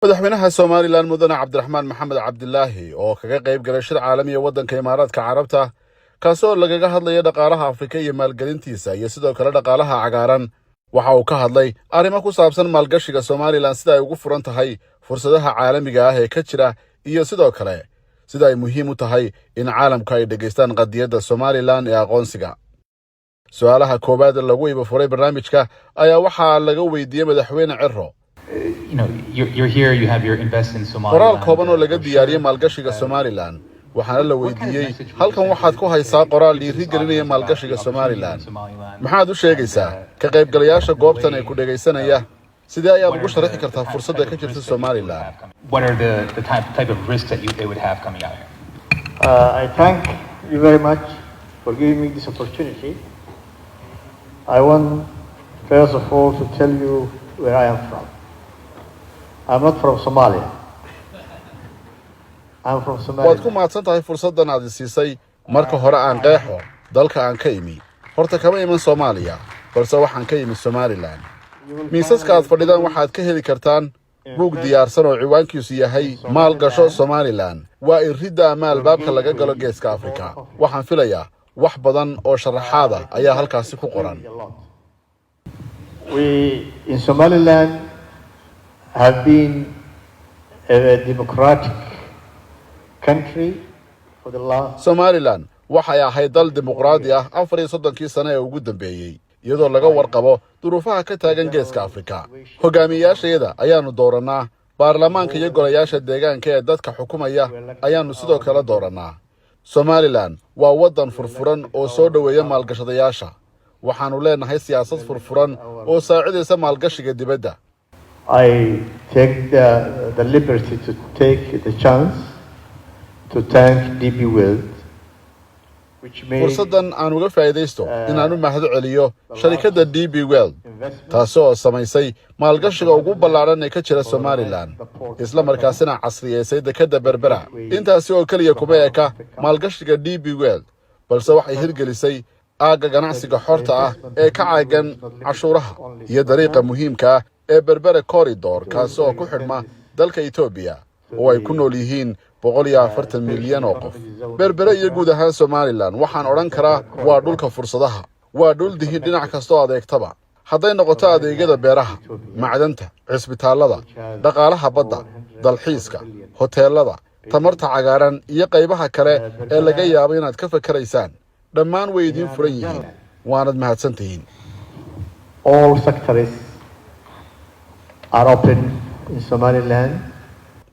madaxweynaha Soomaaliland mudane Cabdiraxmaan Maxamed Cabdilaahi oo kaga qayb galay shir caalami ah waddanka Imaaraadka Carabta kaasoo lagaga hadlayo dhaqaalaha Afrika iyo maalgelintiisa iyo sidoo kale dhaqaalaha cagaaran waxa uu ka hadlay arrimo ku saabsan maalgashiga Soomaaliland sida ay ugu furan tahay fursadaha caalamiga ah ee ka jira iyo sidoo kale sida ay muhiim u tahay in caalamku ay dhageystaan qadiyadda Soomaaliland ee aqoonsiga su'aalaha koobaad lagu iba furay barnaamijka ayaa waxaa laga weydiiyay madaxweyne Cirro qoraal kooban oo laga diyaariyey maalgashiga Soomaaliland waxaana la weydiiyey halkan waxaad ku haysaa qoraal dhiirigelinaya maalgashiga Soomaaliland maxaad u sheegaysaa ka qaybgalayaasha goobtan ee ku dhageysanaya sidee ayaad ugu sharaxi kartaa fursadda ka jirta Soomaaliland I thank you very much for giving me this opportunity. I want first of all to tell you where I am from. I'm not from Somalia. I'm from Somalia. waad ku mahadsan tahay fursaddan aad siisay marka hore aan qeexo dalka aan ka imi horta kama iman Soomaaliya balse waxaan ka imi Somaliland miisaska aad fadhidaan waxaad ka heli kartaan buug diyaarsan oo ciwaankiisu yahay maalgasho Somaliland waa iridda ama albaabka laga galo geeska Afrika waxaan filayaa wax badan oo sharaxaad ah ayaa halkaasi ku qoran We in Somaliland have been a democratic country for the last Somaliland waxay ahayd dal dimuqraadi ah 34 sano ee ugu dambeeyay iyadoo laga warqabo duruufaha ka taagan geeska Afrika hogaamiyayaasheeda ayaanu dooranaa baarlamaanka iyo golayaasha deegaanka ee dadka xukumaya ayaanu sidoo kale dooranaa Somaliland waa wadan furfuran oo soo dhaweeya maalgashadayaasha waxaanu leenahay siyaasad furfuran oo saacidaysa maalgashiga dibadda I take the liberty to take the chance to thank DP World fursaddan aan uga faa'iidaysto inaan u mahad celiyo sharikadda DP World taasoo samaysay maalgashiga ugu ballaaran ee ka jira Somaliland isla markaasina casriyeysay dekedda Berbera intaasi oo kaliya kuma eka maalgashiga DP World balse waxay hirgelisay aaga ganacsiga xorta ah ee ka caagan cashuuraha iyo dariiqa muhiimka ah ee Berbera corridor kaasoo ku xidhma dalka Ethiopia oo ay ku nool yihiin 140 milyan oo qof Berbera iyo guud ahaan Somaliland waxaan oran karaa waa dhulka fursadaha waa dhul dihin dhinac kasta oo adeegtaba hadday noqoto adeegyada beeraha macdanta cisbitaalada dhaqaalaha badda dalxiiska hoteelada tamarta cagaaran iyo qaybaha kale ee laga yaabo inaad ka fakaraysaan dhammaan way idin furan yihiin waanad mahadsantihiin all sectors are open in Somaliland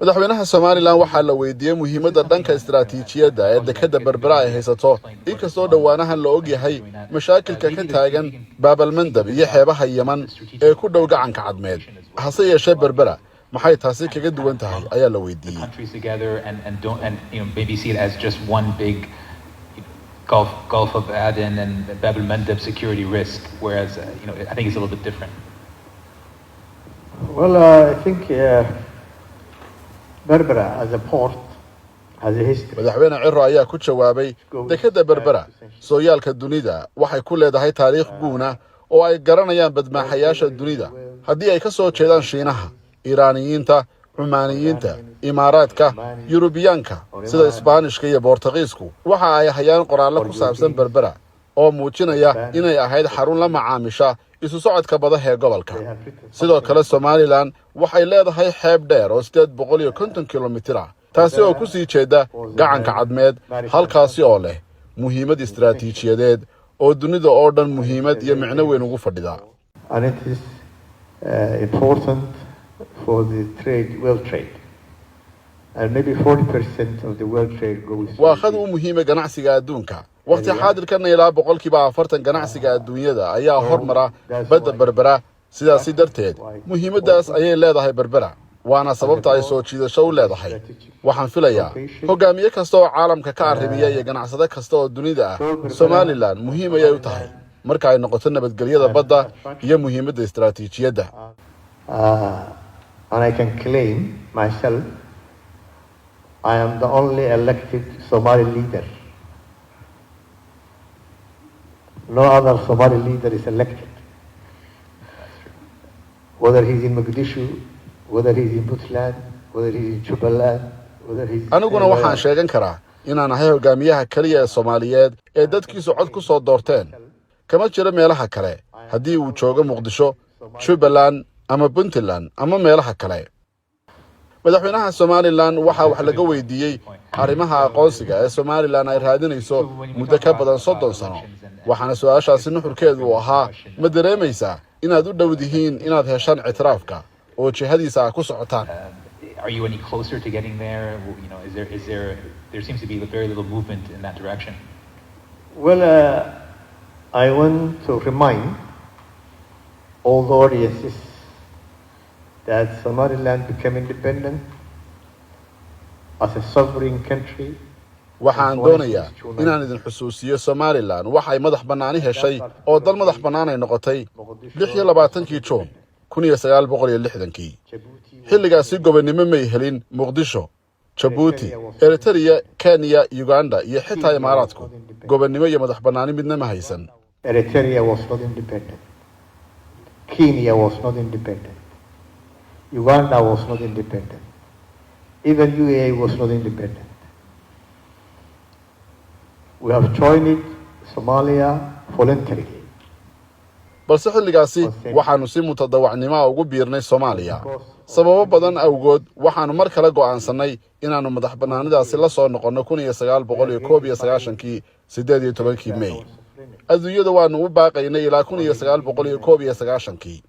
madaxweynaha Somaliland waxaa la weydiiyay muhiimadda dhanka istiraatiijiyadda ee dekedda Berbera ay haysato inkastoo dhawaanahan la og yahay mashaakilka ka taagan Baabalmandab iyo xeebaha Yemen ee ku dhow gacanka cadmeed hase yeeshee Berbera maxay taasi kaga duwan tahay ayaa la weydiiyay Gulf of Aden and Bab al-Mandab security risk, whereas I think it's a little bit different. Well, I think Berbera as a port has a history. madaxweyne Cirro ayaa ku jawaabay dekedda Berbera sooyaalka dunida waxay ku leedahay taariikh guuna oo ay garanayaan badmaaxayaasha dunida haddii ay ka soo jeedaan Shiinaha Iiraaniyiinta Cumaaniyiinta Imaaraadka Yurubiyaanka sida Isbaanishka iyo Boortaqiisku waxa ay hayaan qoraallo ku saabsan Berbera oo muujinaya inay ahayd xarun la macaamisha isu socodka badaha ee gobolka sidoo kale Somaliland waxay leedahay xeeb dheer oo 850 kilomitir ah taasi oo ku sii jeeda gacanka cadmeed halkaasi oo leh muhiimad istiraatiijiyadeed oo dunida oo dhan muhiimad iyo micno weyn ugu fadhida and it is important for the world trade and maybe 40% of the world trade goes waa khad u muhiima ganacsiga adduunka waqti xaadirkan ilaa 40% ganacsiga adduunyada ayaa hormara badda Berbera sidaas darteed muhiimadaas ayay leedahay Berbera waana sababta ay soo jiidasho u leedahay waxaan filayaa hogaamiye kasta oo caalamka ka arrimiya iyo ganacsade kasta oo dunida ah Somaliland muhiim ayay u tahay marka ay noqoto nabadgelyada badda iyo muhiimadda istiraatiijiyadda and I can claim myself I am the only elected Somali leader. No other Somali leader is elected. Whether he's in Mogadishu whether he's in Puntland, whether he's in Jubaland, whether he's aniguna waxaan sheegan karaa inaan ahay hogaamiyaha kaliya ee Soomaaliyeed ee dadkiisu cod ku soo doorteen kama jiro meelaha kale haddii uu joogo Muqdisho, Jubaland ama Puntland ama meelaha kale. madaxweynaha Somaliland waxa wax laga weydiiyay arrimaha aqoonsiga ee Somaliland ay raadinayso muddo ka badan 30 sano waxaana su'aashaasi nuxurkeedu uu ahaa ma dareemaysaa inaad u dhowdihiin inaad heshaan ictiraafka oo jihadiisa ku socotaan. Are you any closer to getting there? You know, there seems to be very little movement in that direction. Well, I want to remind all the audiences that Somaliland became independent as a sovereign country. waxaan doonayaa inaan idin xusuusiyo Somaliland waxay madax banaani heshay oo dal madax banaan ay noqotay 26 Juun 1960. xilligaasi gobonimo may helin Muqdisho, Djibouti, Eritrea, Kenya, Uganda iyo xitaa Imaaraadku gobonimo iyo madax banaani midna ma haysan. Eritrea was not independent. Kenya was not independent. Uganda was not independent. Even UAE was not independent. We have joined Somalia voluntarily. balse xilligaasi waxaanu si mutadawacnimo ugu biirnay Soomaaliya sababo badan awgood waxaanu mar kale go'aansanay inaanu madax banaanidaasi la soo noqono 1991 18 May. adduunyada waanu u baaqaynay ilaa 1991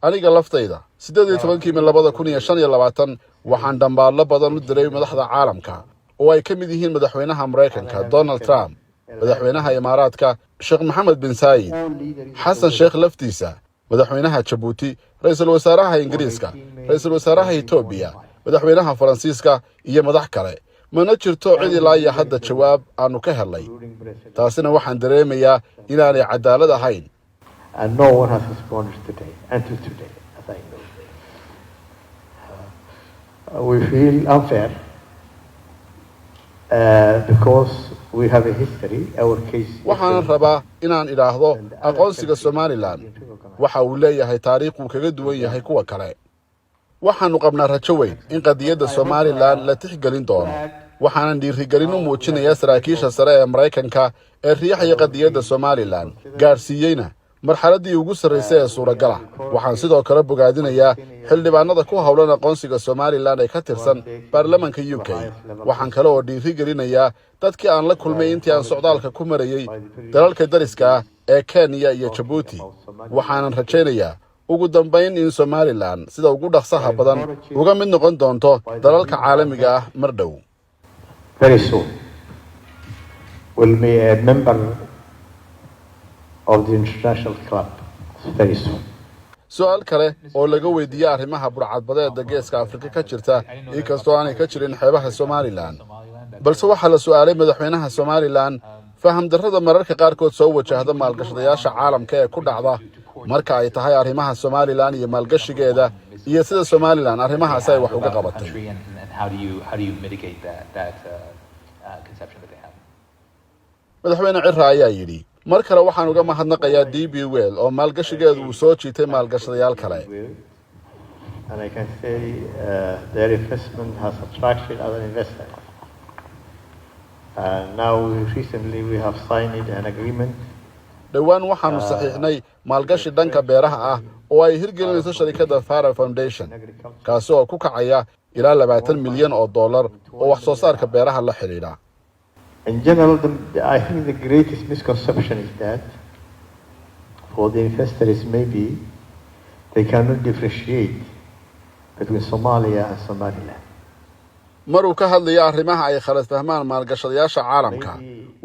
aniga laftayda 18 May 2025 waxaan dambaalo badan u diray madaxda caalamka oo ay ka mid yihiin madaxweynaha Mareykanka Donald Trump, madaxweynaha Imaaraadka Sheikh Mohammed bin Zayed, Hassan Sheikh laftiisa, madaxweynaha Djibouti, ra'iisul wasaaraha Ingiriiska, ra'iisul wasaaraha Ethiopia, madaxweynaha Faransiiska iyo madax kale. mana jirto cid ilaa iyo hadda jawaab aanu ka helay. taasina waxaan dareemayaa inaanay cadaalad ahayn. And no one has responded today, until today, as I know. We feel unfair because we have a history, our case. waxaan rabaa inaan idhaahdo aqoonsiga Somaliland waxa uu leeyahay taariikh uu kaga duwan yahay kuwa kale. waxaanu qabnaa rajo weyn in qadiyadda Somaliland la tixgelin doono. waxaan dhiirigelin u muujinayaa saraakiisha sare ee Mareykanka ee riixaya qadiyadda Somaliland gaarsiiyayna marxaladii ugu sarreysay ee suuragal ah. waxaan sidoo kale bogaadinayaa xildhibaanada ku hawlan aqoonsiga Somaliland ee ka tirsan baarlamaanka UK. waxaan kale oo dhiirigelinayaa dadkii aan la kulmay intii aan socdaalka ku marayay dalalka dariska ah ee Kenya iyo Djibouti. waxaanan rajaynayaa ugu dambayn in Somaliland sida ugu dhaqsaha badan uga mid noqon doonto dalalka caalamiga ah mar dhow. Very soon will be a member of the international club. Very soon. su'aal kale oo laga weydiiyay arrimaha burcadbadeeda geeska Afrika ka jirta inkastoo aanay ka jirin xeebaha Somaliland. balse waxaa la su'aalay madaxweynaha Somaliland faham darrada mararka qaarkood soo wajahda maalgashadayaasha caalamka ee ku dhacda marka ay tahay arrimaha Somaliland iyo maalgashigeeda iyo sida Somaliland arrimahaas ay wax uga qabatay. How do you mitigate that conception that they have? madaxweyne Cirra ayaa yidhi mar kale waxaan uga mahadnaqayaa DP World oo maalgashigeedu uu soo jiitay maalgashadayaal kale. And I can say their investment has attracted other investors. Now recently we have signed an agreement. dhawaan waxaanu saxiixnay maalgashi dhanka beeraha ah oo ay hirgelinayso sharikadda Farah Foundation kaasi oo ku kacaya ilaa $20 milyan oo wax soo saarka beeraha la xiriira. In general, I think the greatest misconception is that for the investors maybe they cannot differentiate between Somalia and Somaliland. maruu ka hadlaya arrimaha ay khalad fahmaan maalgashadayaasha caalamka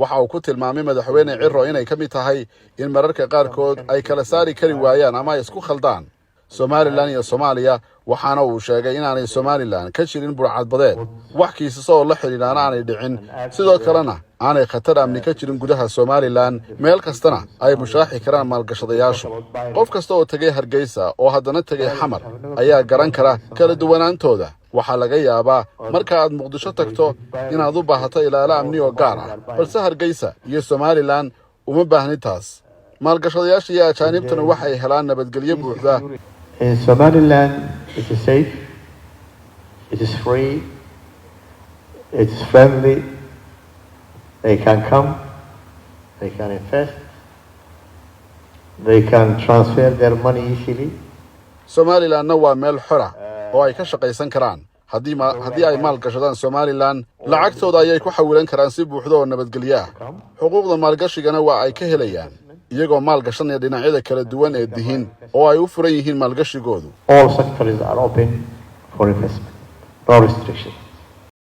waxa uu ku tilmaamay madaxweyne Cirro inay ka mid tahay in mararka qaarkood ay kala saari kari waayaan ama ay isku khaldaan Somaliland iyo Soomaaliya. waxaana uu sheegay inaanay Somaliland ka jirin burcadbadeed wax kiisas oo la xiriirana aanay dhicin sidoo kalena aanay khatar amni ka jirin gudaha Somaliland meel kastana ay mushaaxi karaan maalgashadayaashu. qof kasta oo tagay Hargeysa oo haddana tagay Xamar ayaa garan kara kala duwanaantooda. waxaa laga yaabaa marka aad Muqdisho tagto inaad u baahato ilaalo amni oo gaar ah balse Hargeysa iyo Somaliland uma baahni taas. maalgashadayaasha iyo ajaanibtuna waxay helaan nabadgelyo buuxda. In Somaliland, it is safe. It is free. It is friendly. They can come. They can invest. They can transfer their money easily. Somaliland waa meel xora oo ay ka shaqaysan karaan. haddii ay maal gashadaan Somaliland lacagtooda ayay ku xawilan karaan si buuxda oo nabadgelyo ah. Xuquuqda maalgashigana waa ay ka helayaan iyagoo maal gashanaya dhinacyada kala duwan ee dihin oo ay u furan yihiin maalgashigoodu. All sectors are open for investment. No restriction.